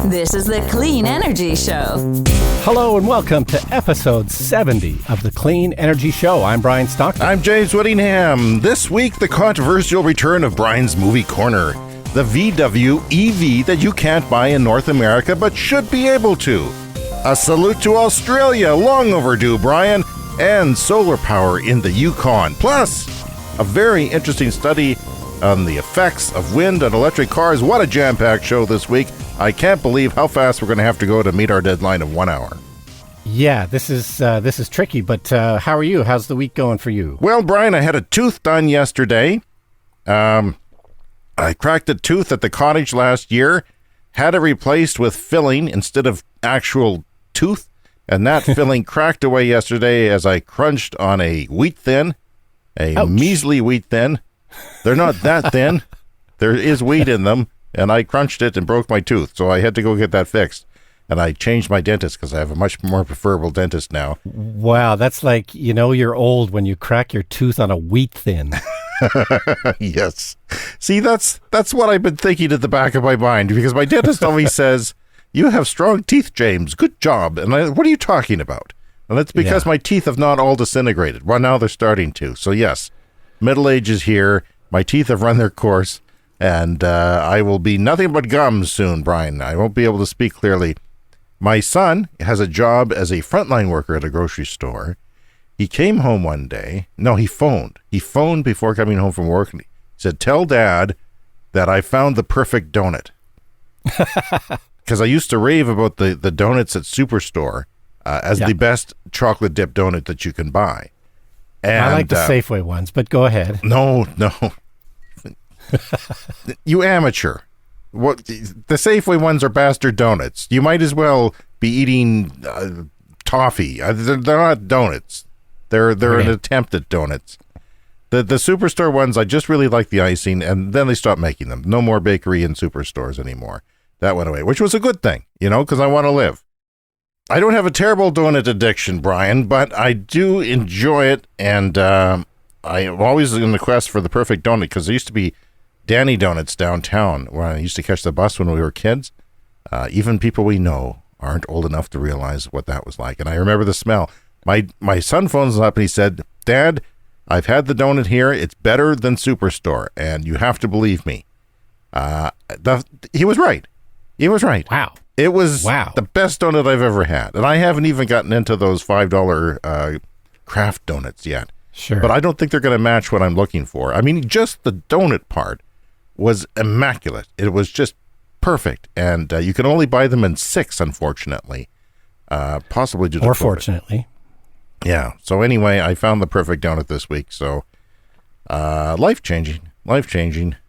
This is the Clean Energy Show. Hello and welcome to episode 70 of the Clean Energy Show. I'm Brian Stockton. I'm James Whittingham. This week, the controversial return of Brian's Movie Corner. The VW EV that you can't buy in North America but should be able to. A salute to Australia, long overdue, Brian. And solar power in the Yukon. Plus, a very interesting study on the effects of wind on electric cars. What a jam-packed show this week. I can't believe how fast we're going to have to go to meet our deadline of 1 hour. Yeah, this is tricky, but how are you? How's the week going for you? Well, Brian, I had a tooth done yesterday. I cracked a tooth at the cottage last year, had it replaced with filling instead of actual tooth, and that filling cracked away yesterday as I crunched on a wheat thin, a measly wheat thin. They're not that thin. There is wheat in them. And I crunched it and broke my tooth, so I had to go get that fixed. And I changed my dentist because I have a much more preferable dentist now. Wow, that's like, you're old when you crack your tooth on a wheat thin. Yes. See, that's what I've been thinking at the back of my mind, because my dentist always says, "You have strong teeth, James. Good job." And what are you talking about? And that's because my teeth have not all disintegrated. Well, now they're starting to. So yes, middle age is here. My teeth have run their course. And I will be nothing but gums soon, Brian. I won't be able to speak clearly. My son has a job as a frontline worker at a grocery store. He came home one day. No, he phoned. He phoned before coming home from work. And he said, "Tell Dad that I found the perfect donut." Because I used to rave about the donuts at Superstore as the best chocolate dip donut that you can buy. And I like the Safeway ones, but go ahead. No. You amateur. What the Safeway ones are bastard donuts. You might as well be eating toffee. They're not donuts. They're an attempt at donuts. The Superstore ones, I just really like the icing, and then they stopped making them. No more bakery in Superstores anymore. That went away, which was a good thing, because I want to live. I don't have a terrible donut addiction, Brian, but I do enjoy it, and I am always in the quest for the perfect donut, because there used to be Danny Donuts downtown where I used to catch the bus when we were kids. Even people we know aren't old enough to realize what that was like. And I remember the smell. My son phones up and he said, "Dad, I've had the donut here. It's better than Superstore, and you have to believe me." He was right. He was right. Wow. It was the best donut I've ever had. And I haven't even gotten into those $5 craft donuts yet. Sure. But I don't think they're going to match what I'm looking for. I mean, just the donut part was immaculate. It was just perfect. And you can only buy them in 6, unfortunately. Possibly due to Or COVID. fortunately. Yeah. So anyway, I found the perfect donut this week. So life-changing.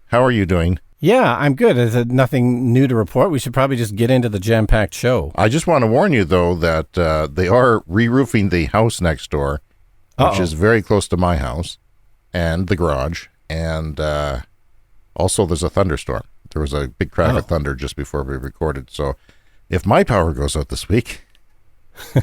How are you doing? Yeah, I'm good. There's nothing new to report. We should probably just get into the jam-packed show. I just want to warn you, though, that they are re-roofing the house next door, which is very close to my house and the garage. And also there's a thunderstorm. There was a big crack of thunder just before we recorded. So if my power goes out this week,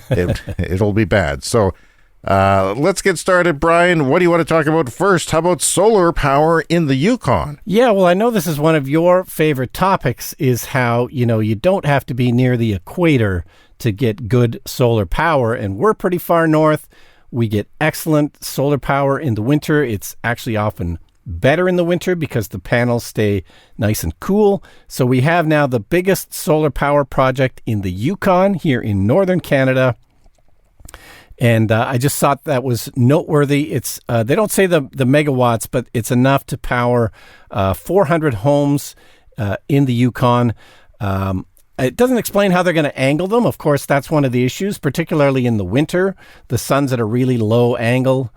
it'll be bad. So let's get started, Brian. What do you want to talk about first? How about solar power in the Yukon? Yeah, well, I know this is one of your favorite topics, is how, you don't have to be near the equator to get good solar power. And we're pretty far north. We get excellent solar power in the winter. It's actually often better in the winter because the panels stay nice and cool. So we have now the biggest solar power project in the Yukon here in northern Canada. And I just thought that was noteworthy. It's they don't say the megawatts, but it's enough to power 400 homes in the Yukon. It doesn't explain how they're going to angle them. Of course, that's one of the issues, particularly in the winter. The sun's at a really low angle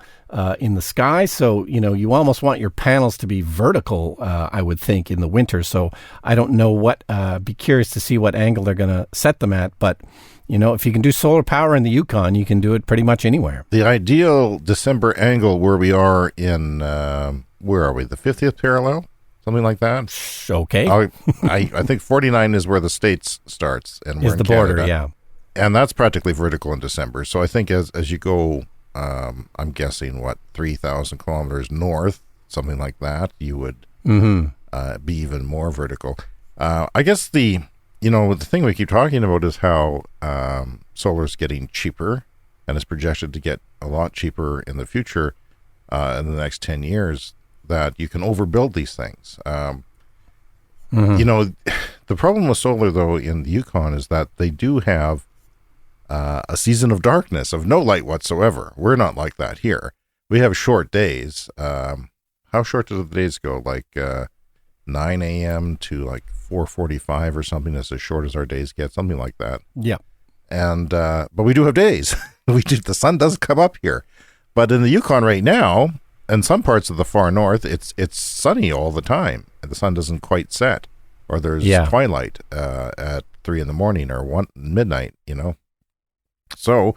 in the sky. So, you almost want your panels to be vertical, I would think, in the winter. So I don't know be curious to see what angle they're going to set them at. But, if you can do solar power in the Yukon, you can do it pretty much anywhere. The ideal December angle where we are in, where are we, the 50th parallel? Something like that. Okay. I think 49 is where the States starts. And we're is the in border, Canada. yeah. And that's practically vertical in December. So I think as you go, I'm guessing, 3,000 kilometers north, something like that, you would be even more vertical. I guess the the thing we keep talking about is how solar's getting cheaper and is projected to get a lot cheaper in the future in the next 10 years, that you can overbuild these things. The problem with solar, though, in the Yukon is that they do have a season of darkness, of no light whatsoever. We're not like that here. We have short days. How short do the days go? Like 9 a.m. to like 4:45 or something. That's as short as our days get, something like that. Yeah. And but we do have days. The sun does come up here, but in the Yukon right now, in some parts of the far north, it's sunny all the time, and the sun doesn't quite set, or there's twilight at 3 a.m. or 1 midnight. So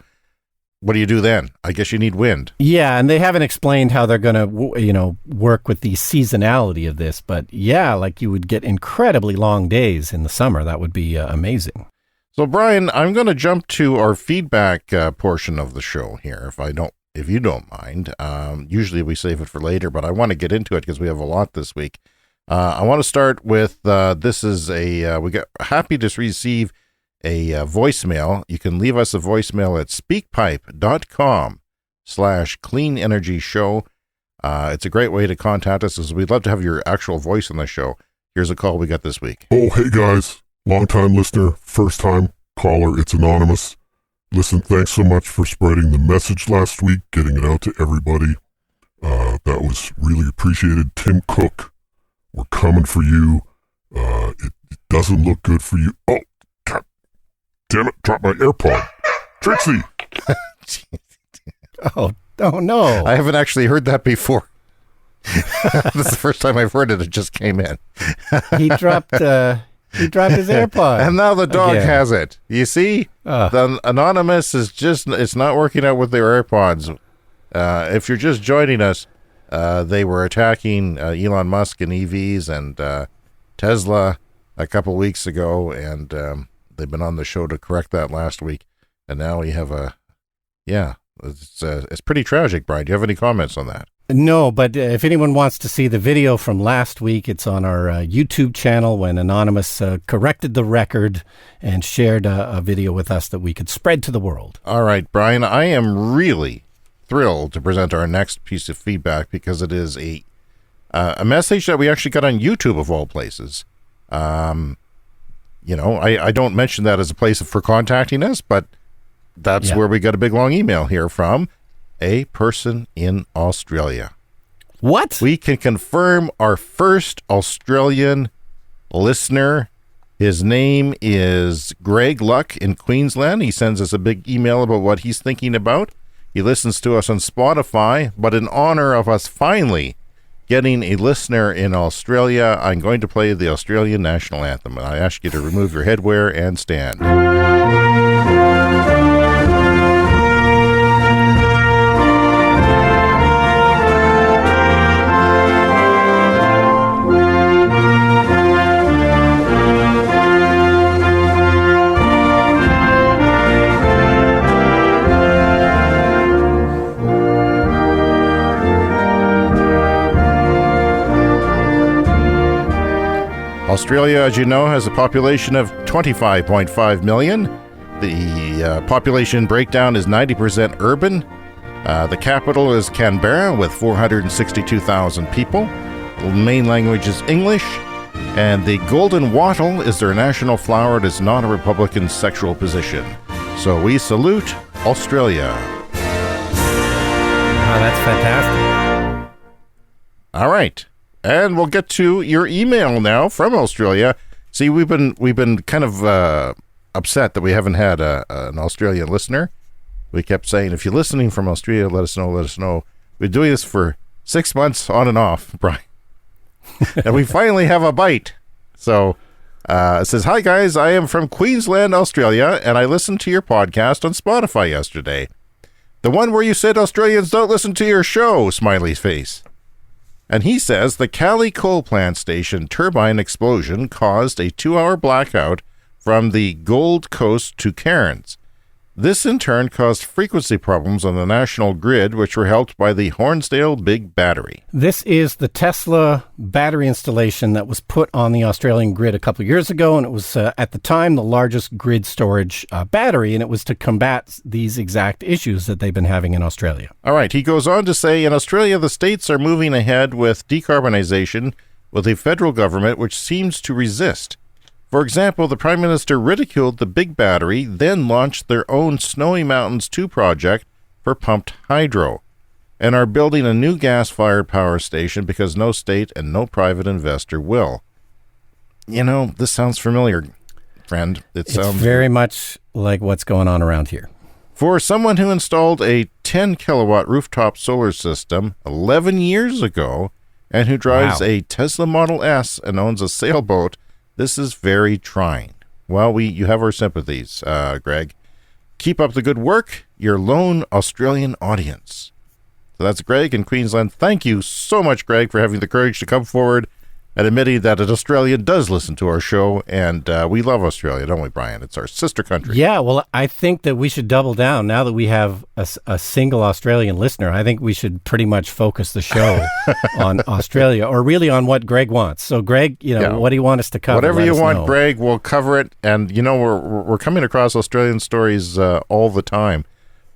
what do you do then? I guess you need wind. Yeah, and they haven't explained how they're going to, work with the seasonality of this. But yeah, like you would get incredibly long days in the summer. That would be amazing. So Brian, I'm going to jump to our feedback portion of the show here, if you don't mind. Usually we save it for later, but I want to get into it because we have a lot this week. I want to start with this is we got happy to receive a voicemail. You can leave us a voicemail at speakpipe.com/cleanenergyshow. It's a great way to contact us, as we'd love to have your actual voice on the show. Here's a call we got this week. Oh, hey guys, long-time listener, first-time caller, it's anonymous. Listen, thanks so much for spreading the message last week, getting it out to everybody. That was really appreciated. Tim Cook, we're coming for you. It doesn't look good for you. Oh, God damn it, dropped my AirPod. Trixie! Oh, no. I haven't actually heard that before. This is the first time I've heard it. It just came in. He dropped his AirPod. And now the dog has it. You see? The anonymous is it's not working out with their AirPods. If you're just joining us, they were attacking Elon Musk and EVs and Tesla a couple weeks ago, and they've been on the show to correct that last week. And now we have it's pretty tragic, Brian. Do you have any comments on that? No, but if anyone wants to see the video from last week, it's on our YouTube channel when Anonymous corrected the record and shared a video with us that we could spread to the world. All right, Brian, I am really thrilled to present our next piece of feedback because it is a message that we actually got on YouTube, of all places. I don't mention that as a place for contacting us, but that's where we got a big long email here from a person in Australia. What? We can confirm our first Australian listener. His name is Greg Luck in Queensland. He sends us a big email about what he's thinking about. He listens to us on Spotify, but in honor of us finally getting a listener in Australia, I'm going to play the Australian national anthem, and I ask you to remove your headwear and stand. Australia, as you know, has a population of 25.5 million. The population breakdown is 90% urban. The capital is Canberra with 462,000 people. The main language is English. And the golden wattle is their national flower. It is not a Republican sexual position. So we salute Australia. Wow, that's fantastic. All right. And we'll get to your email now from Australia. See, we've been kind of upset that we haven't had an Australian listener. We kept saying, if you're listening from Australia, let us know. We've been doing this for 6 months on and off, Brian. And we finally have a bite. So it says, hi, guys. I am from Queensland, Australia, and I listened to your podcast on Spotify yesterday. The one where you said Australians don't listen to your show, smiley face. And he says the Cali coal plant station turbine explosion caused a 2-hour blackout from the Gold Coast to Cairns. This in turn caused frequency problems on the national grid, which were helped by the Hornsdale Big Battery. This is the Tesla battery installation that was put on the Australian grid a couple of years ago, and it was at the time the largest grid storage battery, and it was to combat these exact issues that they've been having in Australia. All right, he goes on to say, in Australia, the states are moving ahead with decarbonization with a federal government which seems to resist. For example, the Prime Minister ridiculed the big battery, then launched their own Snowy Mountains 2 project for pumped hydro, and are building a new gas-fired power station because no state and no private investor will. You know, this sounds familiar, friend. It's very much like what's going on around here. For someone who installed a 10-kilowatt rooftop solar system 11 years ago and who drives a Tesla Model S and owns a sailboat, this is very trying. Well, you have our sympathies, Greg. Keep up the good work, your lone Australian audience. So that's Greg in Queensland. Thank you so much, Greg, for having the courage to come forward and admitting that an Australian does listen to our show. And we love Australia, don't we, Brian? It's our sister country. Yeah, well, I think that we should double down. Now that we have a single Australian listener, I think we should pretty much focus the show on Australia, or really on what Greg wants. So, Greg, what do you want us to cover? Whatever you want, Greg, we'll cover it. And, we're coming across Australian stories all the time.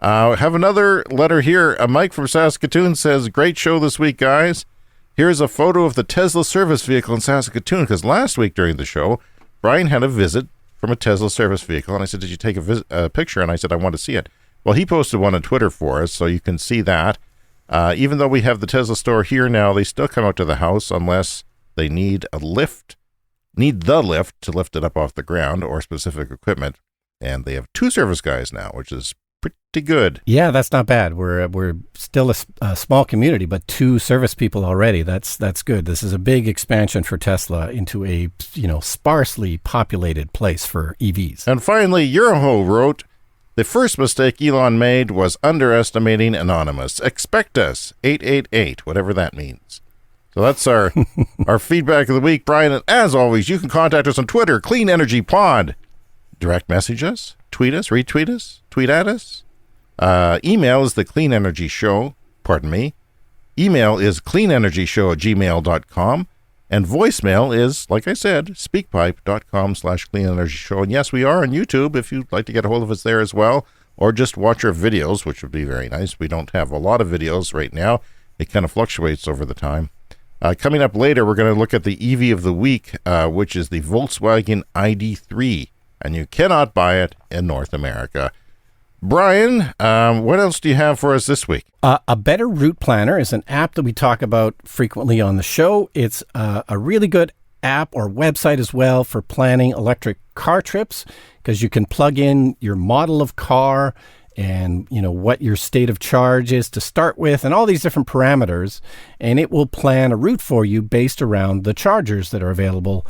Have another letter here. Mike from Saskatoon says, great show this week, guys. Here's a photo of the Tesla service vehicle in Saskatoon, because last week during the show, Brian had a visit from a Tesla service vehicle, and I said, did you take a picture? And I said, I want to see it. Well, he posted one on Twitter for us, so you can see that. Even though we have the Tesla store here now, they still come out to the house unless they need the lift to lift it up off the ground or specific equipment. And they have 2 service guys now, which is pretty good. Yeah, that's not bad. We're still a small community, but 2 service people already. That's good. This is a big expansion for Tesla into a sparsely populated place for EVs. And finally, Euroho wrote, the first mistake Elon made was underestimating Anonymous. Expect us, 888, whatever that means. So that's our feedback of the week, Brian. And as always, you can contact us on Twitter, Clean Energy Pod. Direct message us, tweet us, retweet us, tweet at us. Email is the Clean Energy Show. Email is cleanenergyshow@gmail.com. And voicemail is, like I said, speakpipe.com/cleanenergyshow. And yes, we are on YouTube if you'd like to get a hold of us there as well, or just watch our videos, which would be very nice. We don't have a lot of videos right now. It kind of fluctuates over the time. Coming up later, we're going to look at the EV of the week, which is the Volkswagen ID.3. And you cannot buy it in North America. Brian, what else do you have for us this week? A Better Route Planner is an app that we talk about frequently on the show. It's a really good app or website as well for planning electric car trips, because you can plug in your model of car and what your state of charge is to start with and all these different parameters, and it will plan a route for you based around the chargers that are available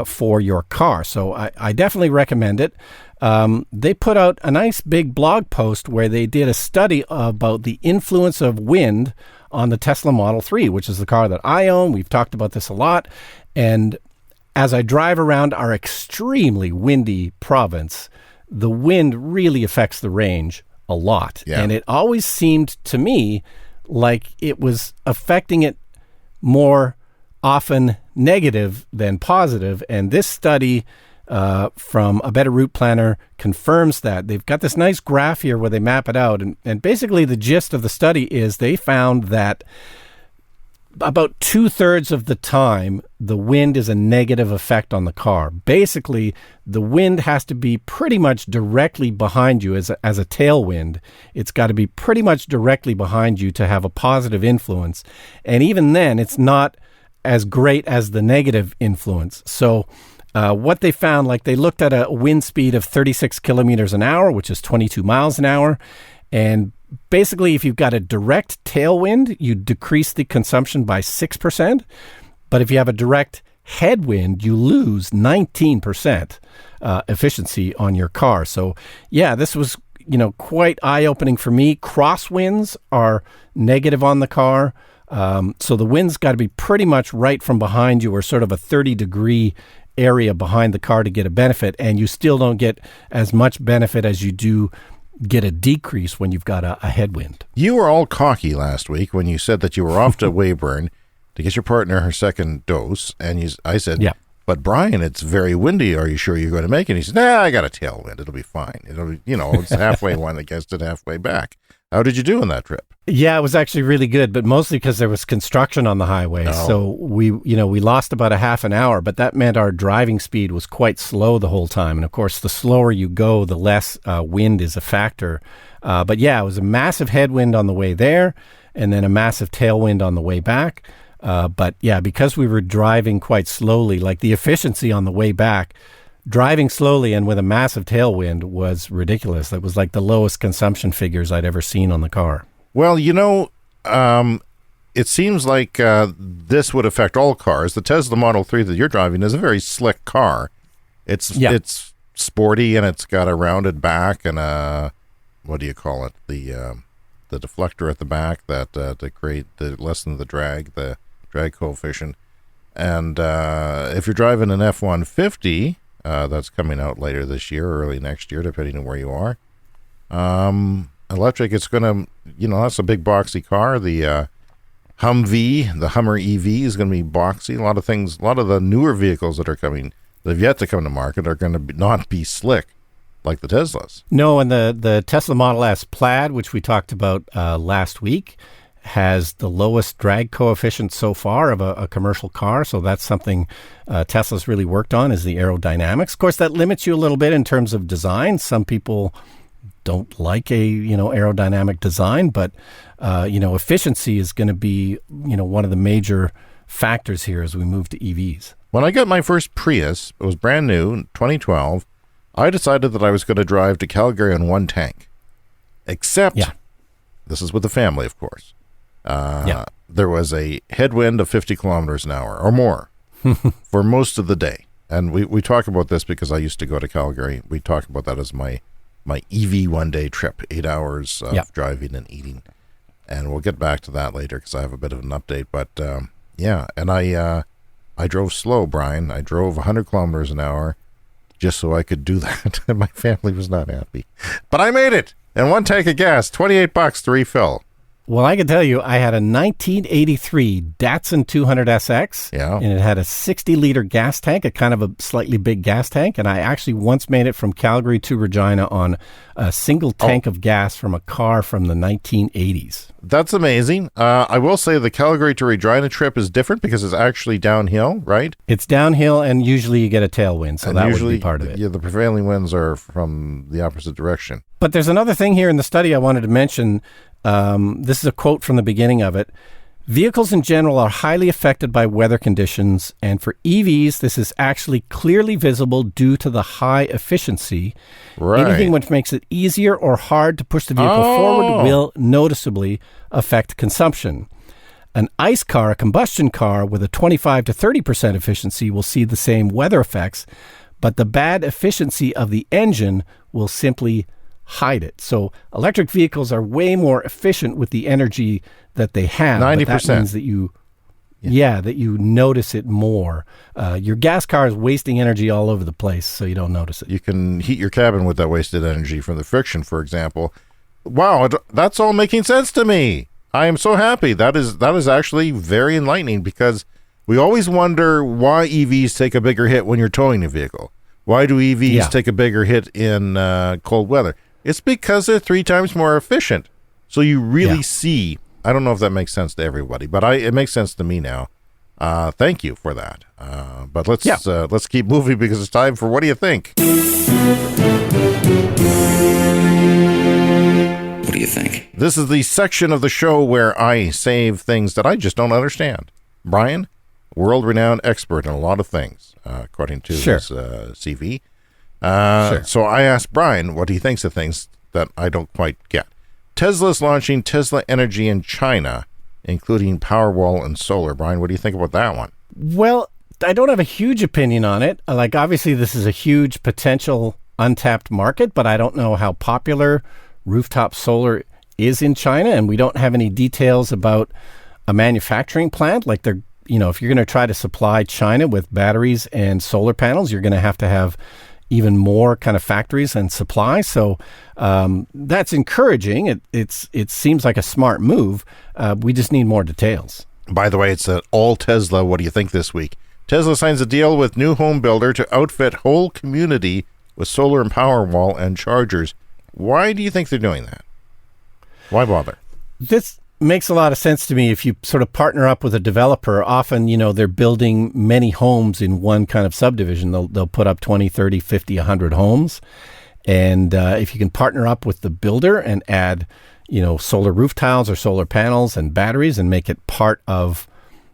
for your car. So I definitely recommend it. They put out a nice big blog post where they did a study about the influence of wind on the Tesla Model 3, which is the car that I own. We've talked about this a lot. And as I drive around our extremely windy province, the wind really affects the range a lot. Yeah. And it always seemed to me like it was affecting it more often negative than positive. And this study from A Better Route Planner confirms that. They've got this nice graph here where they map it out. And basically the gist of the study is they found that about 2/3 of the time, the wind is a negative effect on the car. Basically, the wind has to be pretty much directly behind you as a tailwind. It's got to be pretty much directly behind you to have a positive influence. And even then, it's not as great as the negative influence. So what they found, like they looked at a wind speed of 36 kilometers an hour, which is 22 miles an hour. And basically, if you've got a direct tailwind, you decrease the consumption by 6%. But if you have a direct headwind, you lose 19% efficiency on your car. So, yeah, this was, quite eye-opening for me. Crosswinds are negative on the car. So the wind's got to be pretty much right from behind you, or sort of a 30-degree area behind the car to get a benefit. And you still don't get as much benefit as you do get a decrease when you've got a headwind. You were all cocky last week when you said that you were off to Weyburn to get your partner her second dose. And I said, yeah. But Brian, it's very windy. Are you sure you're going to make it? And he said, nah, I got a tailwind. It'll be fine. It'll be, it's halfway one against it, halfway back. How did you do on that trip? Yeah, it was actually really good, but mostly because there was construction on the highway. Oh. So we lost about a half an hour, but that meant our driving speed was quite slow the whole time. And of course, the slower you go, the less wind is a factor. But yeah, it was a massive headwind on the way there and then a massive tailwind on the way back. But yeah, because we were driving quite slowly, like the efficiency on the way back, driving slowly and with a massive tailwind was ridiculous. It was like the lowest consumption figures I'd ever seen on the car. Well, it seems like this would affect all cars. The Tesla Model 3 that you're driving is a very slick car. It's sporty and it's got a rounded back and what do you call it? The deflector at the back that to lessen the drag coefficient. And if you're driving an F-150, that's coming out later this year, early next year, depending on where you are. Electric, it's going to, that's a big boxy car. The Humvee, the Hummer EV is going to be boxy. A lot of the newer vehicles that have yet to come to market are going to not be slick like the Teslas. No, and the Tesla Model S Plaid, which we talked about last week, has the lowest drag coefficient so far of a commercial car. So that's something Tesla's really worked on, is the aerodynamics. Of course, that limits you a little bit in terms of design. Some people don't like a aerodynamic design, but efficiency is going to be one of the major factors here as we move to EVs. When I got my first Prius, it was brand new in 2012. I decided that I was going to drive to Calgary on one tank. Except, this is with the family, of course. There was a headwind of 50 kilometers an hour or more for most of the day. And we talk about this because I used to go to Calgary. We talk about that as my EV one-day trip, 8 hours of driving and eating. And we'll get back to that later because I have a bit of an update. But, and I drove slow, Brian. I drove 100 kilometers an hour just so I could do that. And my family was not happy. But I made it. And one tank of gas, $28 to refill. Well, I can tell you, I had a 1983 Datsun 200SX, and it had a 60-liter gas tank, a kind of a slightly big gas tank, and I actually once made it from Calgary to Regina on a single tank of gas from a car from the 1980s. That's amazing. I will say the Calgary to Regina trip is different because it's actually downhill, right? It's downhill, and usually you get a tailwind, so that would be part of it. Yeah, the prevailing winds are from the opposite direction. But there's another thing here in the study I wanted to mention. This is a quote from the beginning of it. Vehicles in general are highly affected by weather conditions, and for EVs, this is actually clearly visible due to the high efficiency. Right. Anything which makes it easier or hard to push the vehicle forward will noticeably affect consumption. An ICE car, a combustion car with a 25 to 30% efficiency, will see the same weather effects, but the bad efficiency of the engine will simply hide it. So electric vehicles are way more efficient with the energy that they have. 90%. But that means that you notice it more. Your gas car is wasting energy all over the place, so you don't notice it. You can heat your cabin with that wasted energy from the friction, for example. Wow, that's all making sense to me. I am so happy. That is actually very enlightening because we always wonder why EVs take a bigger hit when you're towing a vehicle. Why do EVs take a bigger hit in cold weather? It's because they're 3 times more efficient. So you really see, I don't know if that makes sense to everybody, but it makes sense to me now. Thank you for that. But let's keep moving because it's time for What Do You Think? What do you think? This is the section of the show where I save things that I just don't understand. Brian, world-renowned expert in a lot of things, according to his CV. So I asked Brian what he thinks of things that I don't quite get. Tesla's launching Tesla Energy in China, including Powerwall and solar. Brian, what do you think about that one? Well, I don't have a huge opinion on it. Like, obviously, this is a huge potential untapped market, but I don't know how popular rooftop solar is in China, and we don't have any details about a manufacturing plant. Like, if you're going to try to supply China with batteries and solar panels, you're going to have even more kind of factories and supply. So that's encouraging. It seems like a smart move. We just need more details. By the way, it's all Tesla. What do you think this week? Tesla signs a deal with new home builder to outfit whole community with solar and Powerwall and chargers. Why do you think they're doing that? Why bother? This makes a lot of sense to me. If you sort of partner up with a developer, often, they're building many homes in one kind of subdivision. They'll put up 20, 30, 50, 100 homes. And if you can partner up with the builder and add, solar roof tiles or solar panels and batteries and make it part of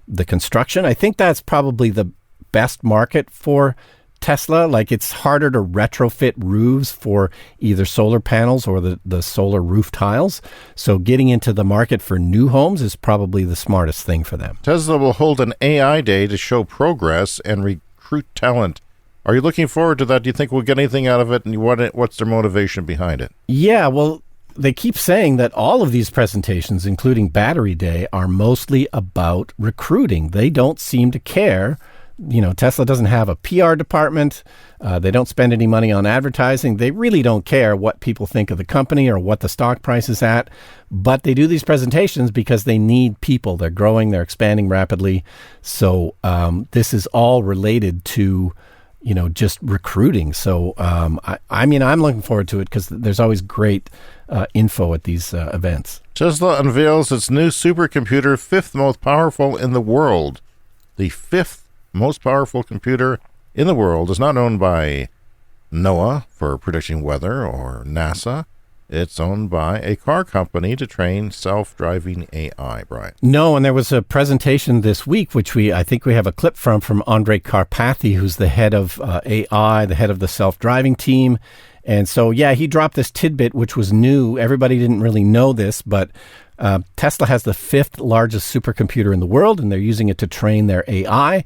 the construction, I think that's probably the best market for Tesla. Like, it's harder to retrofit roofs for either solar panels or the solar roof tiles. So getting into the market for new homes is probably the smartest thing for them. Tesla will hold an AI day to show progress and recruit talent. Are you looking forward to that? Do you think we'll get anything out of it? And what's their motivation behind it? Yeah, well, they keep saying that all of these presentations, including Battery Day, are mostly about recruiting. They don't seem to care. Tesla doesn't have a PR department. They don't spend any money on advertising. They really don't care what people think of the company or what the stock price is at. But they do these presentations because they need people. They're growing. They're expanding rapidly. So this is all related to, just recruiting. So, I'm looking forward to it because there's always great info at these events. Tesla unveils its new supercomputer, fifth most powerful in the world. The fifth most powerful computer in the world is not owned by NOAA for predicting weather or NASA. It's owned by a car company to train self-driving AI, Brian. No, and there was a presentation this week, which I think we have a clip from Andrei Karpathy, who's the head of AI, the head of the self-driving team. And so, he dropped this tidbit, which was new. Everybody didn't really know this, but Tesla has the fifth largest supercomputer in the world, and they're using it to train their AI.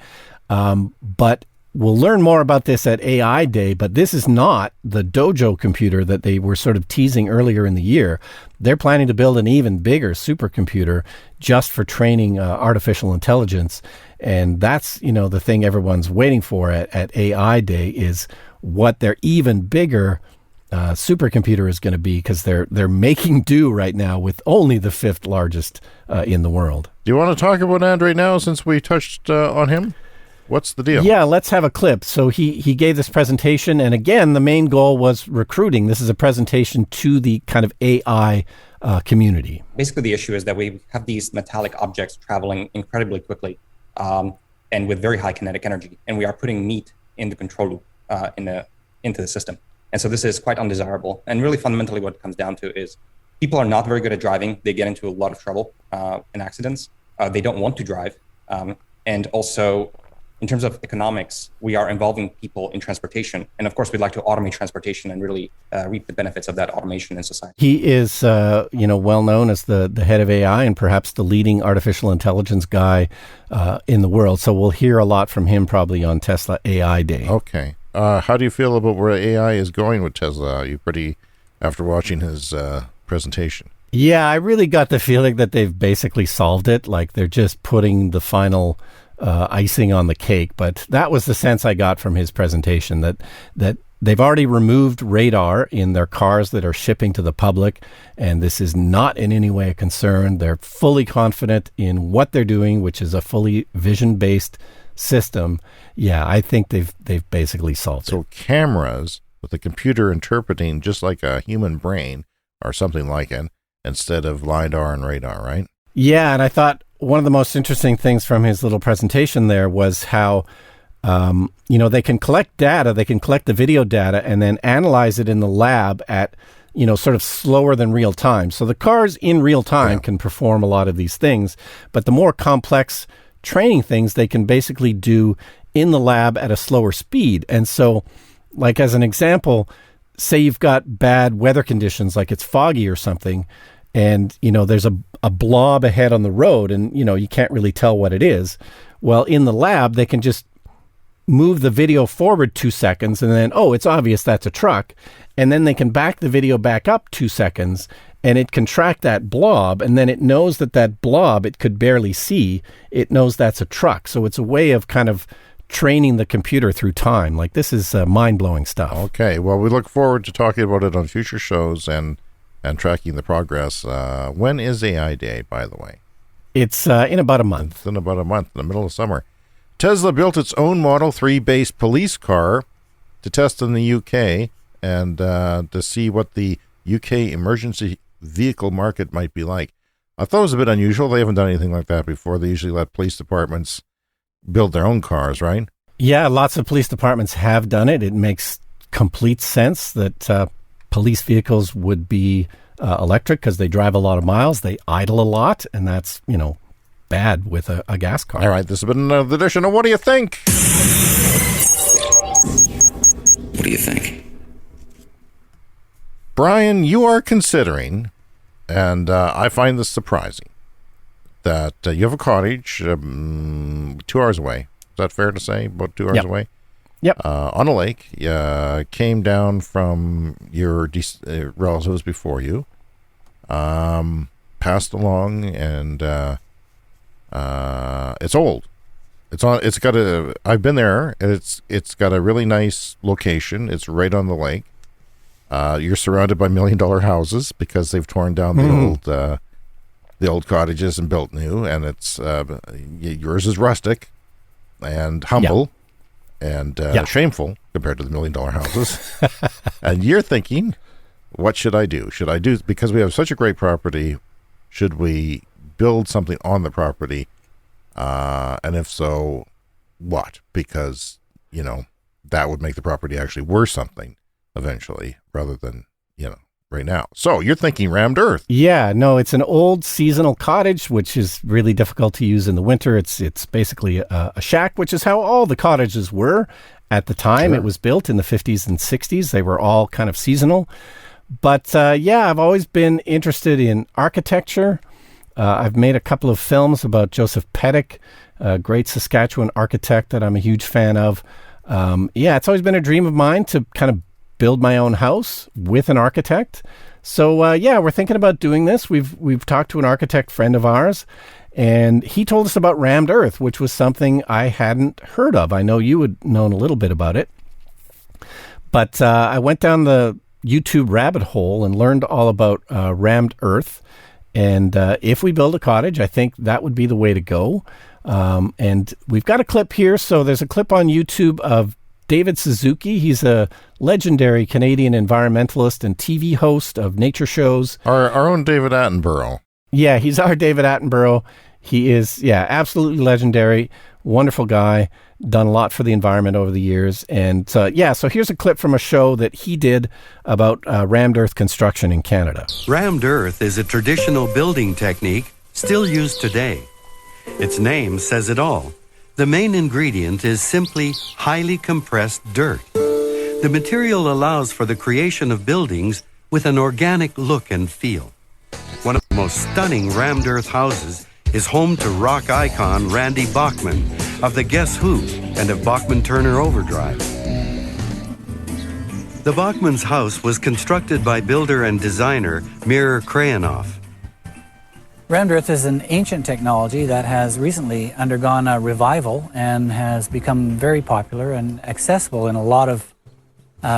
But we'll learn more about this at AI Day, but this is not the Dojo computer that they were sort of teasing earlier in the year. They're planning to build an even bigger supercomputer just for training artificial intelligence. And that's, the thing everyone's waiting for at AI Day is what their even bigger supercomputer is going to be, because they're making do right now with only the fifth largest in the world. Do you want to talk about Andre now, since we touched on him? What's the deal? Yeah, let's have a clip. So he gave this presentation, and again, the main goal was recruiting. This is a presentation to the kind of AI community. Basically, the issue is that we have these metallic objects traveling incredibly quickly and with very high kinetic energy, and we are putting meat in the control loop into the system. And so this is quite undesirable. And really fundamentally what it comes down to is people are not very good at driving. They get into a lot of trouble and accidents. They don't want to drive. And also, in terms of economics, we are involving people in transportation. And of course, we'd like to automate transportation and really reap the benefits of that automation in society. He is, well known as the head of AI and perhaps the leading artificial intelligence guy in the world. So we'll hear a lot from him probably on Tesla AI Day. Okay. How do you feel about where AI is going with Tesla? Are you pretty, after watching his presentation? Yeah, I really got the feeling that they've basically solved it. Like they're just putting the final icing on the cake. But that was the sense I got from his presentation, that they've already removed radar in their cars that are shipping to the public, and this is not in any way a concern. They're fully confident in what they're doing, which is a fully vision-based system. Yeah, I think they've basically solved it. So cameras with a computer interpreting just like a human brain or something like it, instead of LiDAR and radar, right? Yeah, and I thought one of the most interesting things from his little presentation there was how, they can collect data, they can collect the video data and then analyze it in the lab at, sort of slower than real time. So the cars in real time can perform a lot of these things, but the more complex training things they can basically do in the lab at a slower speed. And so, like as an example, say you've got bad weather conditions, like it's foggy or something, and, there's a blob ahead on the road and, you can't really tell what it is. Well, in the lab, they can just move the video forward 2 seconds and then, it's obvious that's a truck. And then they can back the video back up 2 seconds and it can track that blob. And then it knows that blob it could barely see. It knows that's a truck. So it's a way of kind of training the computer through time. Like, this is mind-blowing stuff. Okay. Well, we look forward to talking about it on future shows and tracking the progress. When is AI Day, by the way? It's in about a month. It's in about a month, in the middle of summer. Tesla built its own Model 3-based police car to test in the UK and to see what the UK emergency vehicle market might be like. I thought it was a bit unusual. They haven't done anything like that before. They usually let police departments build their own cars, right? Yeah, lots of police departments have done it. It makes complete sense that police vehicles would be electric because they drive a lot of miles, they idle a lot, and that's, bad with a gas car. All right, this has been another edition of What Do You Think? What do you think? Brian, you are considering, and I find this surprising, that you have a cottage 2 hours away. Is that fair to say? About 2 hours away? Yep. On a lake. Came down from your relatives before you. Passed along, and it's old. I've been there. It's got a really nice location. It's right on the lake. You're surrounded by $1 million houses because they've torn down the old cottages and built new, and it's yours is rustic and humble and shameful compared to the $1 million houses. And you're thinking, what should I do? Because we have such a great property, should we build something on the property? And if so, what? Because, that would make the property actually worth something eventually, rather than, right now. So you're thinking rammed earth. Yeah, no, it's an old seasonal cottage, which is really difficult to use in the winter. It's basically a shack, which is how all the cottages were at the time. It was built in the 50s and 60s. They were all kind of seasonal. But I've always been interested in architecture. I've made a couple of films about Joseph Pettick, a great Saskatchewan architect that I'm a huge fan of. It's always been a dream of mine to kind of build my own house with an architect. So we're thinking about doing this. We've talked to an architect friend of ours, and he told us about rammed earth, which was something I hadn't heard of. I know you had known a little bit about it, but I went down the YouTube rabbit hole and learned all about rammed earth. And if we build a cottage, I think that would be the way to go. And we've got a clip here. So there's a clip on YouTube of David Suzuki. He's a legendary Canadian environmentalist and TV host of nature shows. Our own David Attenborough. Yeah, he's our David Attenborough. He is, absolutely legendary. Wonderful guy. Done a lot for the environment over the years. And so here's a clip from a show that he did about rammed earth construction in Canada. Rammed earth is a traditional building technique still used today. Its name says it all. The main ingredient is simply highly compressed dirt. The material allows for the creation of buildings with an organic look and feel. One of the most stunning rammed earth houses is home to rock icon Randy Bachman of the Guess Who and of Bachman Turner Overdrive. The Bachman's house was constructed by builder and designer Mir Krayanoff. Rammed earth is an ancient technology that has recently undergone a revival and has become very popular and accessible in a lot of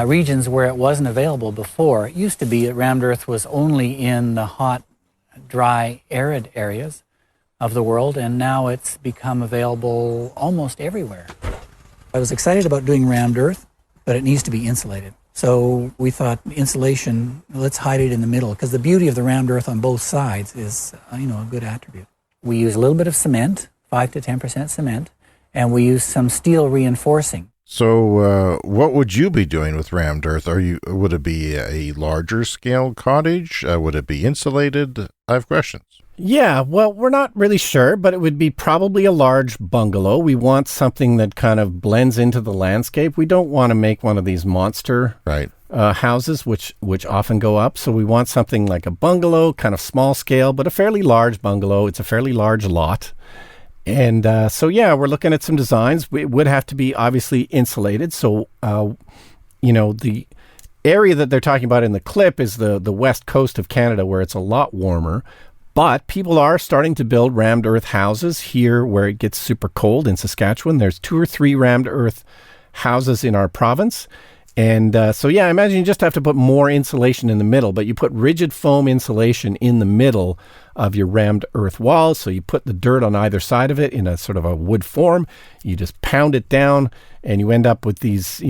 regions where it wasn't available before. It used to be that rammed earth was only in the hot, dry, arid areas of the world, and now it's become available almost everywhere. I was excited about doing rammed earth, but it needs to be insulated. So we thought insulation, let's hide it in the middle, because the beauty of the rammed earth on both sides is, a good attribute. We use a little bit of cement, 5 to 10% cement, and we use some steel reinforcing. So what would you be doing with rammed earth? Would it be a larger scale cottage? Would it be insulated? I have questions. Yeah, well, we're not really sure, but it would be probably a large bungalow. We want something that kind of blends into the landscape. We don't want to make one of these monster houses, which often go up. So we want something like a bungalow, kind of small scale, but a fairly large bungalow. It's a fairly large lot. And we're looking at some designs. It would have to be obviously insulated. So, the area that they're talking about in the clip is the west coast of Canada, where it's a lot warmer. But people are starting to build rammed earth houses here where it gets super cold in Saskatchewan. There's 2 or 3 rammed earth houses in our province. And so, I imagine you just have to put more insulation in the middle, but you put rigid foam insulation in the middle of your rammed earth walls. So you put the dirt on either side of it in a sort of a wood form. You just pound it down and you end up with these,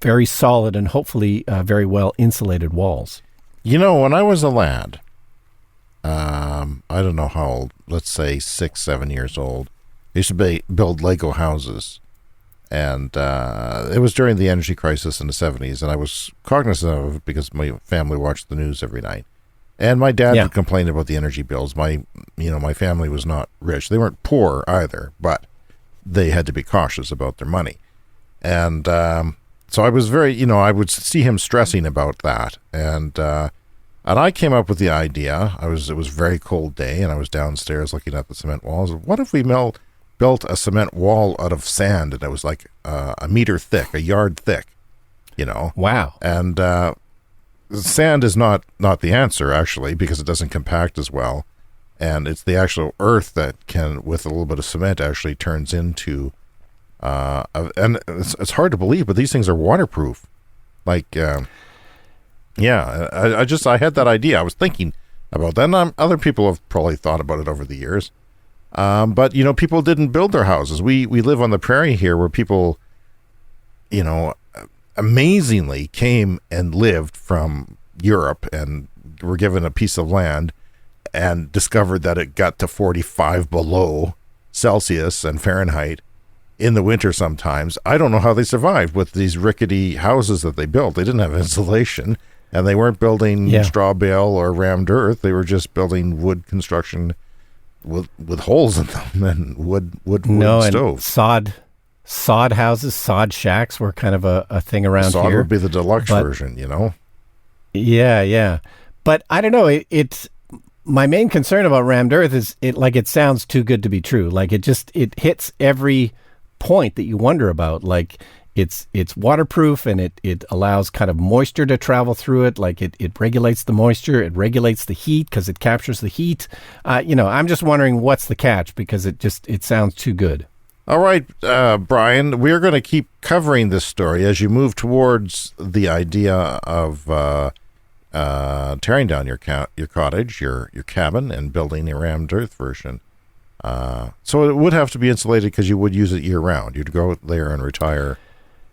very solid and hopefully very well insulated walls. When I was a lad, I don't know how old, let's say 6, 7 years old, I used to build Lego houses. And it was during the energy crisis in the 70s, and I was cognizant of it because my family watched the news every night. And my dad would complain about the energy bills. My family was not rich. They weren't poor either, but they had to be cautious about their money. And so I was very, I would see him stressing about that. And I came up with the idea. It was a very cold day, and I was downstairs looking at the cement walls. What if we built a cement wall out of sand, and it was like a meter thick, a yard thick, Wow. And sand is not the answer, actually, because it doesn't compact as well. And it's the actual earth that can, with a little bit of cement, actually turns into, and it's hard to believe, but these things are waterproof. Like, I had that idea. I was thinking about that, and other people have probably thought about it over the years. But, people didn't build their houses. We live on the prairie here where people, amazingly came and lived from Europe and were given a piece of land and discovered that it got to 45 below Celsius and Fahrenheit in the winter sometimes. I don't know how they survived with these rickety houses that they built. They didn't have insulation, and they weren't building straw bale or rammed earth. They were just building wood construction with holes in them and wood stoves. And sod houses, sod shacks were kind of a thing around sod here. Sod would be the deluxe version, Yeah. But I don't know. It's my main concern about rammed earth is it sounds too good to be true. Like it hits every point that you wonder about. Like it's waterproof, and it allows kind of moisture to travel through it. Like it regulates the moisture, it regulates the heat because it captures the heat. I'm just wondering what's the catch, because it sounds too good. All right, Brian, we're going to keep covering this story as you move towards the idea of tearing down your cottage, your cabin, and building a rammed earth version. So it would have to be insulated because you would use it year round. You'd go there and retire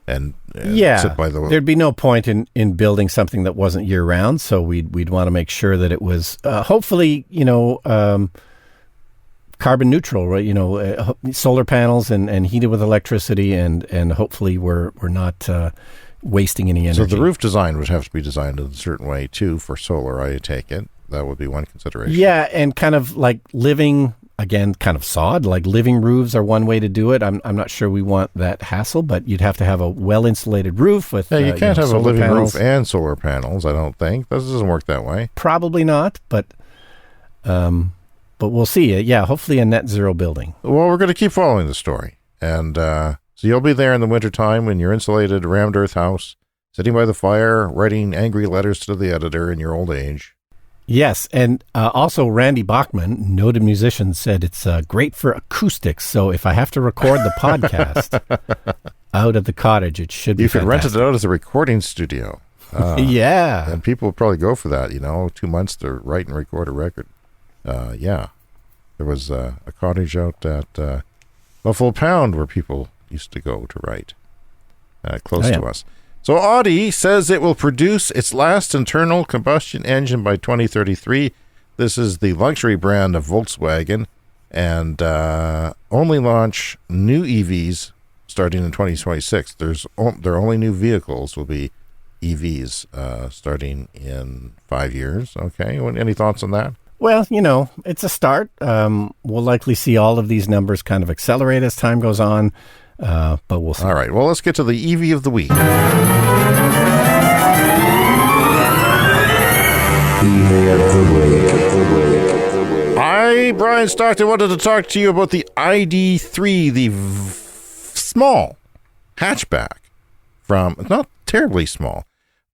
and sit by the... There'd be no point in building something that wasn't year round. So we'd want to make sure that it was hopefully, carbon neutral, right? Solar panels and heated with electricity, and hopefully we're not wasting any energy. So the roof design would have to be designed in a certain way too for solar, I take it. That would be one consideration. Yeah, and kind of like living, again, kind of sod, like living roofs are one way to do it. I'm not sure we want that hassle, but you'd have to have a well-insulated roof with you can't have a living panels. roof and solar panels, I don't think. That doesn't work that way. Probably not, but we'll see. Yeah, hopefully a net zero building. Well, we're going to keep following the story. And so you'll be there in the wintertime in your insulated rammed earth house, sitting by the fire, writing angry letters to the editor in your old age. Yes, and also Randy Bachman, noted musician, said it's great for acoustics. So if I have to record the podcast out at the cottage, it should be fantastic. You could rent it out as a recording studio. Yeah. And people would probably go for that, 2 months to write and record a record. There was a cottage out at Buffalo Pound where people used to go to write close to us. So Audi says it will produce its last internal combustion engine by 2033. This is the luxury brand of Volkswagen, and only launch new EVs starting in 2026. Their only new vehicles will be EVs starting in 5 years. Okay, any thoughts on that? Well, it's a start. We'll likely see all of these numbers kind of accelerate as time goes on, but we'll see. All right, well, let's get to the EV of the week. I, Brian Stockton, wanted to talk to you about the ID.3, the small hatchback it's not terribly small,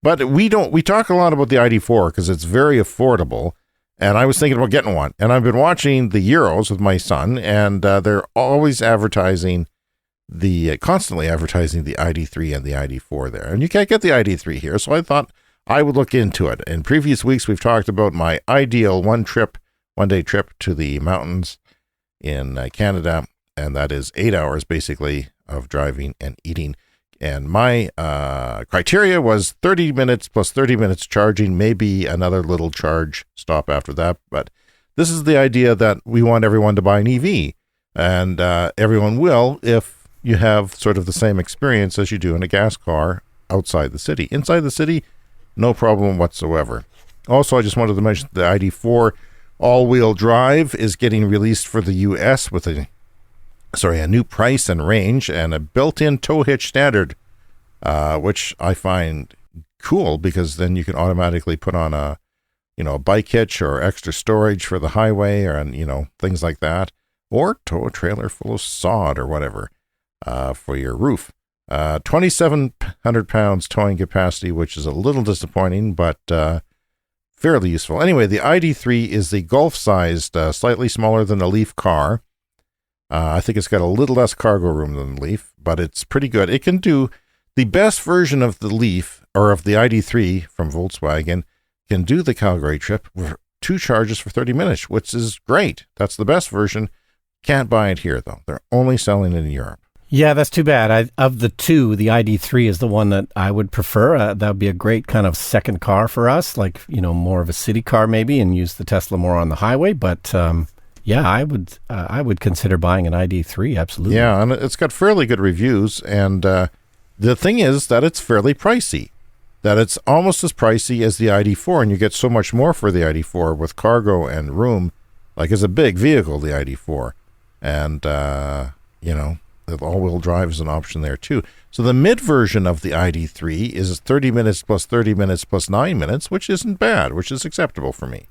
but we talk a lot about the ID.4 because it's very affordable. And I was thinking about getting one. And I've been watching the Euros with my son, and they're always constantly advertising the ID.3 and the ID.4 there. And you can't get the ID.3 here, so I thought I would look into it. In previous weeks, we've talked about my ideal one-day trip to the mountains in Canada, and that is 8 hours, basically, of driving and eating. And my criteria was 30 minutes plus 30 minutes charging, maybe another little charge stop after that. But this is the idea that we want everyone to buy an EV. And everyone will if you have sort of the same experience as you do in a gas car outside the city. Inside the city, no problem whatsoever. Also, I just wanted to mention the ID.4 all-wheel drive is getting released for the U.S. with a new price and range and a built-in tow hitch standard, which I find cool because then you can automatically put on a bike hitch or extra storage for the highway or, things like that, or tow a trailer full of sod or whatever, for your roof. 2,700 pounds towing capacity, which is a little disappointing, but, fairly useful. Anyway, the ID.3 is the Golf-sized, slightly smaller than a Leaf car. I think it's got a little less cargo room than the Leaf, but it's pretty good. It can do the best version of the Leaf, or of the ID.3 from Volkswagen, can do the Calgary trip with 2 charges for 30 minutes, which is great. That's the best version. Can't buy it here, though. They're only selling it in Europe. Yeah, that's too bad. Of the two, the ID.3 is the one that I would prefer. That would be a great kind of second car for us, like, more of a city car maybe, and use the Tesla more on the highway. But yeah, I would consider buying an ID.3, absolutely. Yeah, and it's got fairly good reviews, and the thing is that it's fairly pricey. That it's almost as pricey as the ID.4, and you get so much more for the ID.4 with cargo and room. Like, it's a big vehicle, the ID.4. And, the all-wheel drive is an option there, too. So the mid version of the ID.3 is 30 minutes plus 30 minutes plus 9 minutes, which isn't bad, which is acceptable for me.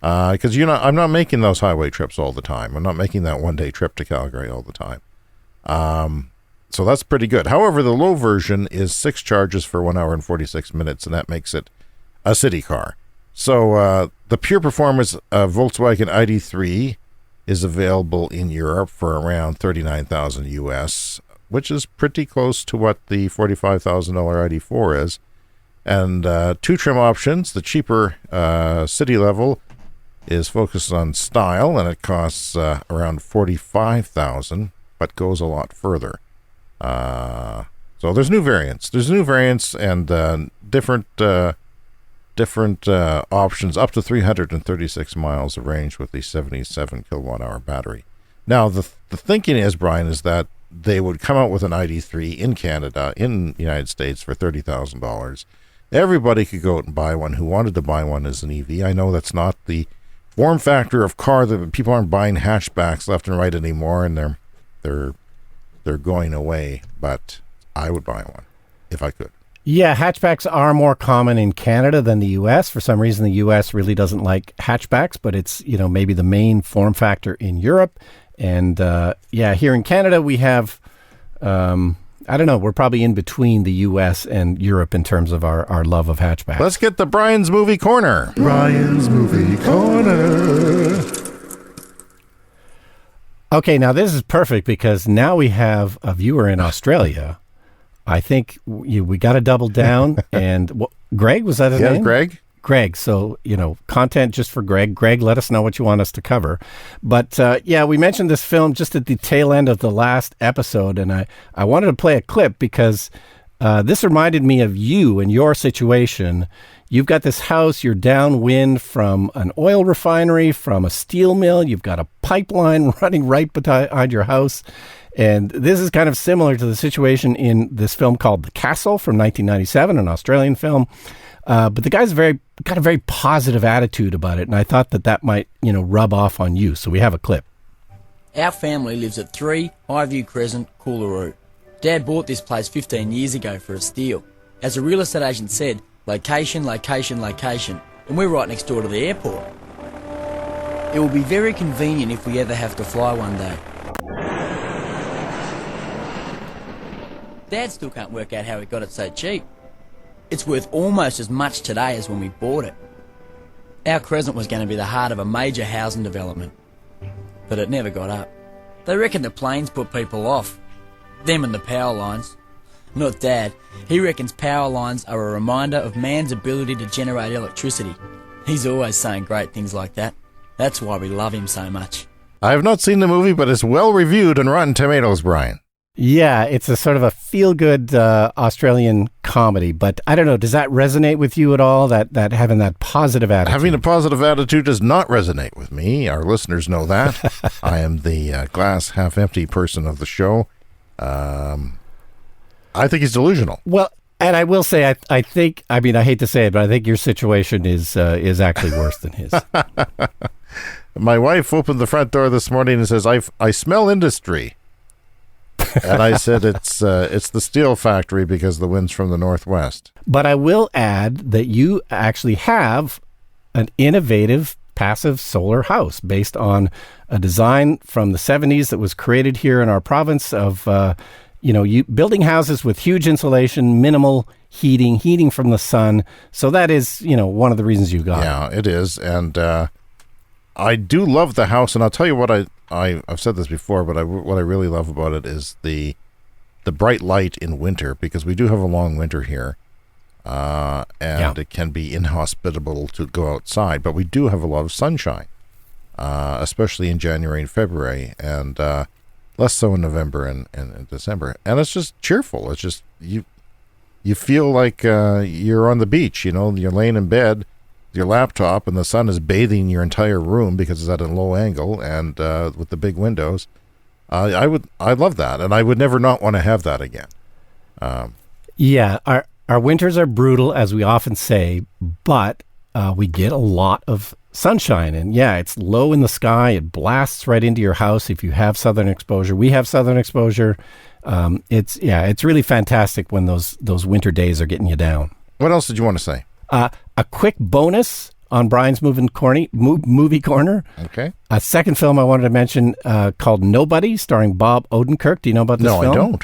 Because I'm not making those highway trips all the time. I'm not making that one-day trip to Calgary all the time. So that's pretty good. However, the low version is 6 charges for 1 hour and 46 minutes, and that makes it a city car. So the pure performance Volkswagen ID.3 is available in Europe for around $39,000 US, which is pretty close to what the $45,000 ID.4 is. And 2 trim options. The cheaper city level is focused on style, and it costs around $45,000, but goes a lot further. So there's new variants. And different options, up to 336 miles of range with the 77 kilowatt-hour battery. Now, the thinking is, Brian, is that they would come out with an ID.3 in Canada, in the United States, for $30,000. Everybody could go out and buy one who wanted to buy one as an EV. I know that's not the form factor of car. That people aren't buying hatchbacks left and right anymore, and they're going away. But I would buy one if I could. Yeah, hatchbacks are more common in Canada than the U.S. For some reason, the U.S. really doesn't like hatchbacks, but it's, maybe the main form factor in Europe. And, here in Canada, we have, I don't know, we're probably in between the U.S. and Europe in terms of our love of hatchbacks. Let's get the Brian's Movie Corner. Brian's Movie Corner. Okay, now this is perfect because now we have a viewer in Australia. I think we got to double down. And Greg, was that his name? Yeah, Greg. So, content just for Greg. Greg, let us know what you want us to cover. But, we mentioned this film just at the tail end of the last episode. And I wanted to play a clip because this reminded me of you and your situation. You've got this house, you're downwind from an oil refinery, from a steel mill. You've got a pipeline running right behind your house. And this is kind of similar to the situation in this film called The Castle from 1997, an Australian film. But the guy's got a very positive attitude about it, and I thought that might, rub off on you. So we have a clip. Our family lives at 3 Highview Crescent, Coolaroo. Dad bought this place 15 years ago for a steal. As a real estate agent said, location, location, location, and we're right next door to the airport. It will be very convenient if we ever have to fly one day. Dad still can't work out how he got it so cheap. It's worth almost as much today as when we bought it. Our Crescent was going to be the heart of a major housing development, but it never got up. They reckon the planes put people off, them and the power lines. Not Dad. He reckons power lines are a reminder of man's ability to generate electricity. He's always saying great things like that. That's why we love him so much. I have not seen the movie, but it's well reviewed on Rotten Tomatoes, Brian. Yeah, it's a sort of a feel-good Australian comedy, but I don't know, does that resonate with you at all, that having that positive attitude? Having a positive attitude does not resonate with me. Our listeners know that. I am the glass half-empty person of the show. I think he's delusional. Well, and I will say, I think, I mean, I hate to say it, but I think your situation is actually worse than his. My wife opened the front door this morning and says, I smell industry. And I said, it's the steel factory because the wind's from the northwest. But I will add that you actually have an innovative passive solar house based on a design from the 70s that was created here in our province of, you building houses with huge insulation, minimal heating from the sun. So that is, one of the reasons you got it. Yeah, it is. And I do love the house. And I'll tell you what I've said this before, but what I really love about it is the bright light in winter, because we do have a long winter here. It can be inhospitable to go outside, but we do have a lot of sunshine, especially in January and February, and less so in November and December. And it's just cheerful. It's just, you feel like you're on the beach, you're laying in bed, your laptop, and the sun is bathing your entire room because it's at a low angle and with the big windows. I love that, and I would never not want to have that again. Our winters are brutal, as we often say, but we get a lot of sunshine, and it's low in the sky. It blasts right into your house if you have southern exposure. We have southern exposure. It's really fantastic when those winter days are getting you down. What else did you want to say? A quick bonus on Brian's movie corner. Okay. A second film I wanted to mention called Nobody, starring Bob Odenkirk. Do you know about this film? No, I don't.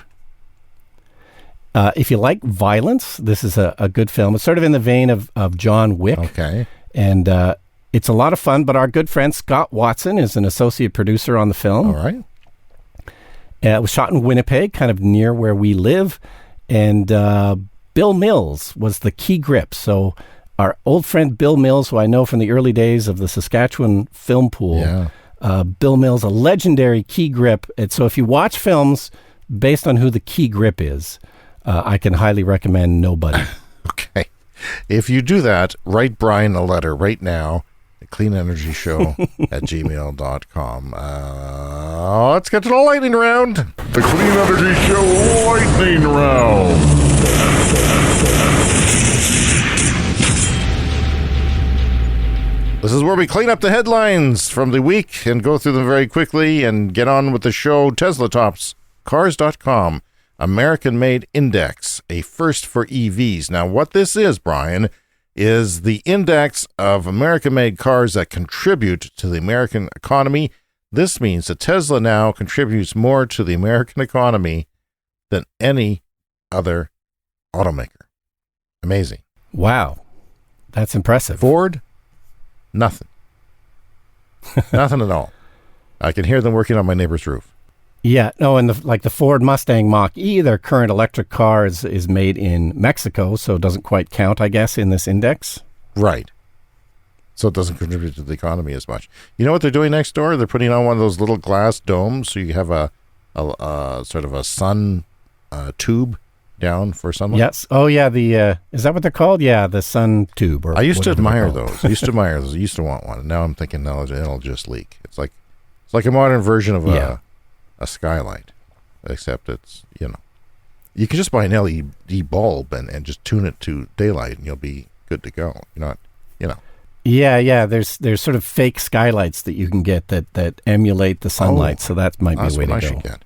If you like violence, this is a good film. It's sort of in the vein of John Wick. Okay. And it's a lot of fun, but our good friend Scott Watson is an associate producer on the film. All right. It was shot in Winnipeg, kind of near where we live. And Bill Mills was the key grip. So our old friend Bill Mills, who I know from the early days of the Saskatchewan film pool, Bill Mills, a legendary key grip. And so if you watch films based on who the key grip is, I can highly recommend Nobody. Okay. If you do that, write Brian a letter right now, cleanenergyshow@gmail.com. Let's get to the lightning round. The Clean Energy Show Lightning Round. This is where we clean up the headlines from the week and go through them very quickly and get on with the show. Tesla tops Cars.com. American-made index, a first for EVs. Now, what this is, Brian, is the index of American-made cars that contribute to the American economy. This means that Tesla now contributes more to the American economy than any other automaker. Amazing. Wow. That's impressive. Ford, nothing. Nothing at all. I can hear them working on my neighbor's roof. Yeah, no, and the Ford Mustang Mach-E, their current electric car is made in Mexico, so it doesn't quite count, I guess, in this index. Right. So it doesn't contribute to the economy as much. You know what they're doing next door? They're putting on one of those little glass domes, so you have a sort of a sun tube down for sunlight. Yes. Oh, yeah. Is that what they're called? Yeah, the sun tube. I used to admire those. I used to want one. And now I'm thinking, no, it'll just leak. It's like a modern version of a skylight, except it's, you can just buy an LED bulb and just tune it to daylight and you'll be good to go. You're not, Yeah. There's sort of fake skylights that you can get that emulate the sunlight. So that might be a way to go. Should get.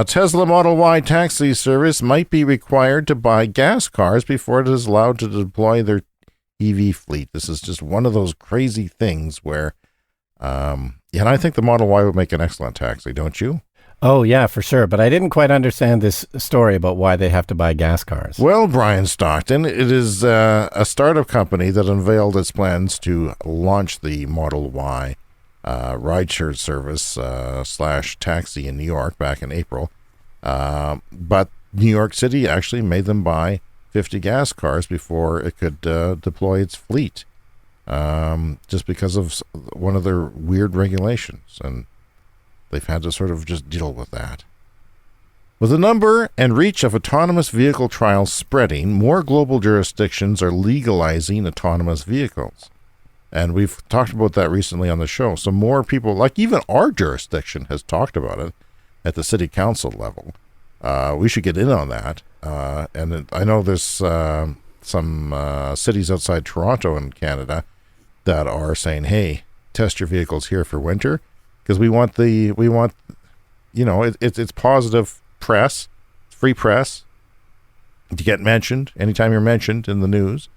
Tesla Model Y taxi service might be required to buy gas cars before it is allowed to deploy their EV fleet. This is just one of those crazy things where, and I think the Model Y would make an excellent taxi, don't you? Oh, yeah, for sure. But I didn't quite understand this story about why they have to buy gas cars. Well, Brian Stockton, it is a startup company that unveiled its plans to launch the Model Y rideshare service / taxi in New York back in April. But New York City actually made them buy 50 gas cars before it could deploy its fleet, just because of one of their weird regulations. And they've had to sort of just deal with that. With the number and reach of autonomous vehicle trials spreading, more global jurisdictions are legalizing autonomous vehicles. And we've talked about that recently on the show. So more people, like even our jurisdiction, has talked about it at the city council level. We should get in on that. And I know there's some cities outside Toronto in Canada that are saying, hey, test your vehicles here for winter. Because we want, it's positive press, free press, to get mentioned anytime you're mentioned in the news.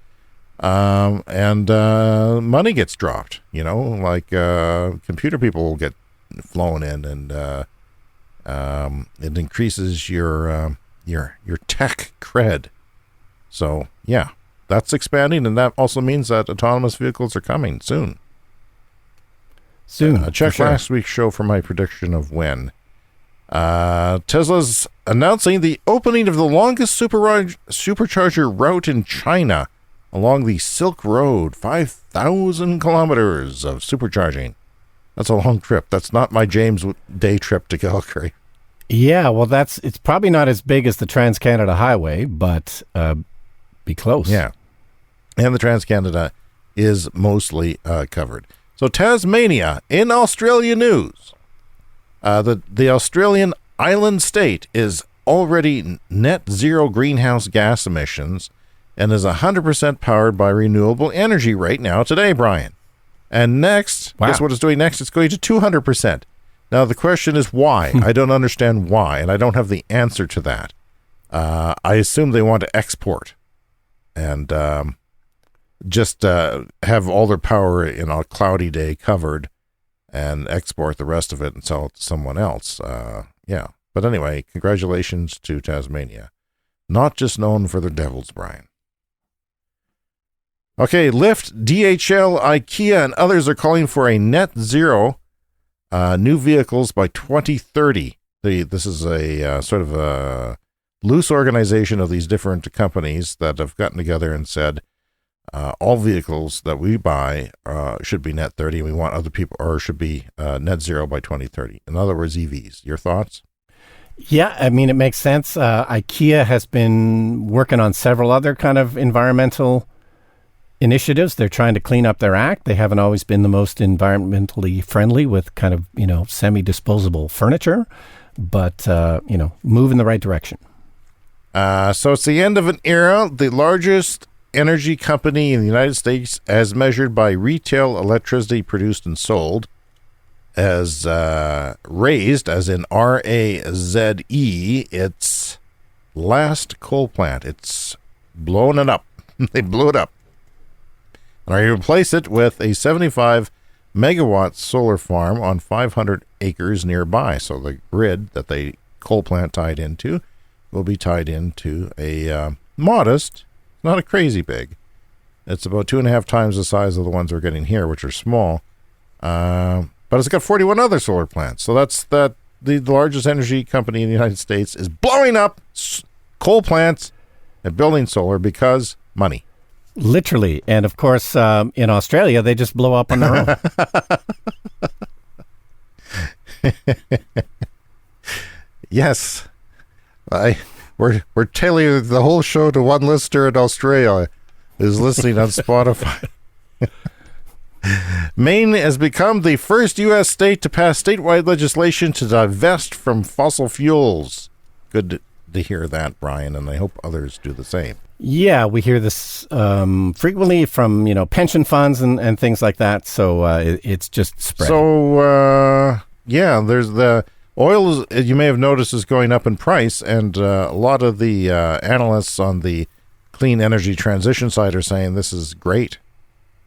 And money gets dropped, like computer people will get flown in, and it increases your tech cred. So, yeah, that's expanding, and that also means that autonomous vehicles are coming soon. Check last week's show for my prediction of when. Tesla's announcing the opening of the longest supercharger route in China along the Silk Road, 5,000 kilometers of supercharging. That's a long trip. That's not my James Day trip to Calgary. Yeah, well, it's probably not as big as the Trans-Canada Highway, but be close. Yeah, and the Trans-Canada is mostly covered. So Tasmania, in Australia news, the Australian island state is already net zero greenhouse gas emissions and is 100% powered by renewable energy right now today, Brian. And next, guess what it's doing next? It's going to 200%. Now, the question is why? I don't understand why, and I don't have the answer to that. I assume they want to export and just have all their power in a cloudy day covered and export the rest of it and sell it to someone else. Yeah. But anyway, congratulations to Tasmania. Not just known for their devils, Brian. Okay, Lyft, DHL, IKEA, and others are calling for a net zero new vehicles by 2030. This is a sort of a loose organization of these different companies that have gotten together and said, all vehicles that we buy should be net 30, and we want other people, or should be net zero by 2030. In other words, EVs. Your thoughts? Yeah, I mean, it makes sense. IKEA has been working on several other kind of environmental initiatives. They're trying to clean up their act. They haven't always been the most environmentally friendly with kind of, semi-disposable furniture, but, move in the right direction. So it's the end of an era. The largest energy company in the United States, as measured by retail electricity produced and sold, has raised, as in RAZE, its last coal plant. It's blown it up. They blew it up. And I replace it with a 75 megawatt solar farm on 500 acres nearby. So the grid that the coal plant tied into will be tied into a modest, not a crazy big. It's about 2.5 times the size of the ones we're getting here, which are small. But it's got 41 other solar plants. So that's the largest energy company in the United States is blowing up coal plants and building solar because money. Literally. And of course, in Australia, they just blow up on their own. Yes. We're tailoring the whole show to one listener in Australia who's listening on Spotify. Maine has become the first U.S. state to pass statewide legislation to divest from fossil fuels. Good to hear that, Brian, and I hope others do the same. Yeah, we hear this frequently from, pension funds and things like that. So it's just spreading. So, there's the oil, you may have noticed, is going up in price. And a lot of the analysts on the clean energy transition side are saying this is great.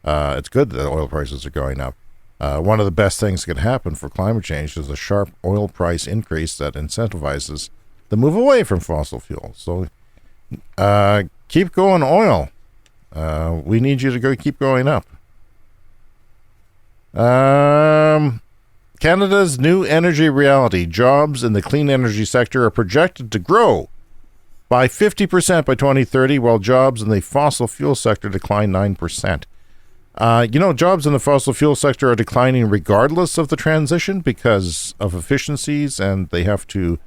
It's good that oil prices are going up. One of the best things that can happen for climate change is a sharp oil price increase that incentivizes the move away from fossil fuels. So keep going, oil. We need you to keep going up. Canada's new energy reality. Jobs in the clean energy sector are projected to grow by 50% by 2030, while jobs in the fossil fuel sector decline 9%. Jobs in the fossil fuel sector are declining regardless of the transition because of efficiencies, and they have to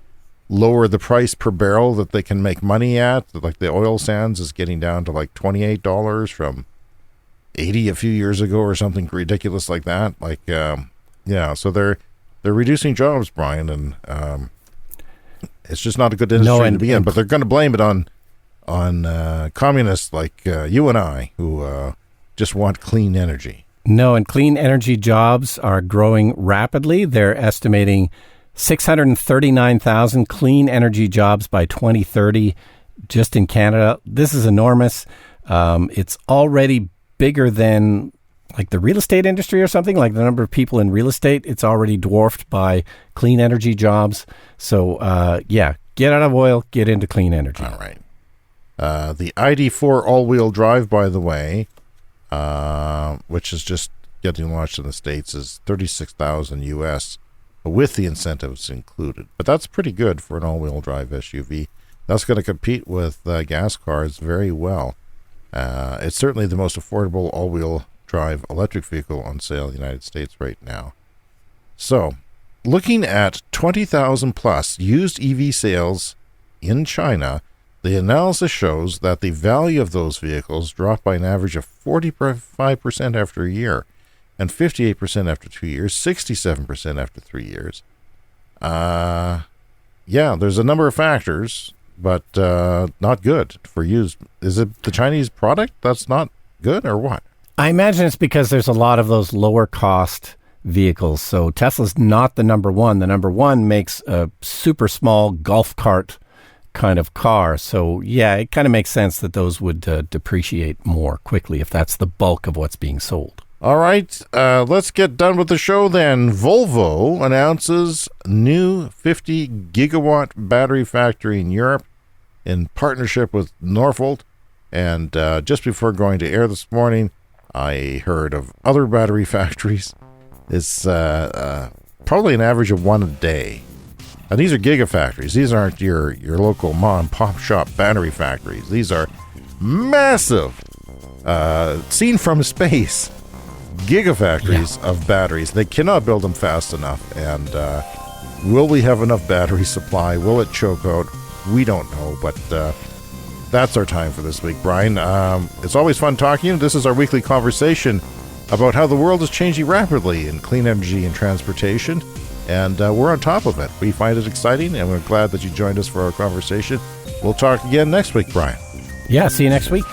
lower the price per barrel that they can make money at. Like the oil sands is getting down to like $28 from $80 a few years ago or something ridiculous like that. So they're reducing jobs, Brian, and it's just not a good industry to be in. But they're going to blame it on communists like you and I who just want clean energy. No, and clean energy jobs are growing rapidly. They're estimating 639,000 clean energy jobs by 2030 just in Canada. This is enormous. It's already bigger than like the real estate industry or something, like the number of people in real estate. It's already dwarfed by clean energy jobs. So, get out of oil, get into clean energy. All right. The ID.4 all-wheel drive, by the way, which is just getting launched in the States, is $36,000 US with the incentives included. But that's pretty good for an all-wheel drive SUV. That's going to compete with gas cars very well. It's certainly the most affordable all-wheel drive electric vehicle on sale in the United States right now. So, looking at 20,000 plus used EV sales in China, the analysis shows that the value of those vehicles dropped by an average of 45% after a year, and 58% after 2 years, 67% after 3 years. There's a number of factors, but not good for used. Is it the Chinese product that's not good, or what? I imagine it's because there's a lot of those lower cost vehicles. So Tesla's not the number one. The number one makes a super small golf cart kind of car. So yeah, it kind of makes sense that those would depreciate more quickly if that's the bulk of what's being sold. All right, let's get done with the show then. Volvo announces new 50 gigawatt battery factory in Europe in partnership with Northvolt. And just before going to air this morning, I heard of other battery factories. It's probably an average of one a day. And these are gigafactories. These aren't your local mom and pop shop battery factories. These are massive, seen from space, gigafactories of batteries. They cannot build them fast enough. And will we have enough battery supply? Will it choke out? We don't know, but that's our time for this week, Brian. It's always fun talking to you. This is our weekly conversation about how the world is changing rapidly in clean energy and transportation, and we're on top of it. We find it exciting, and we're glad that you joined us for our conversation. We'll talk again next week, Brian. Yeah, see you next week.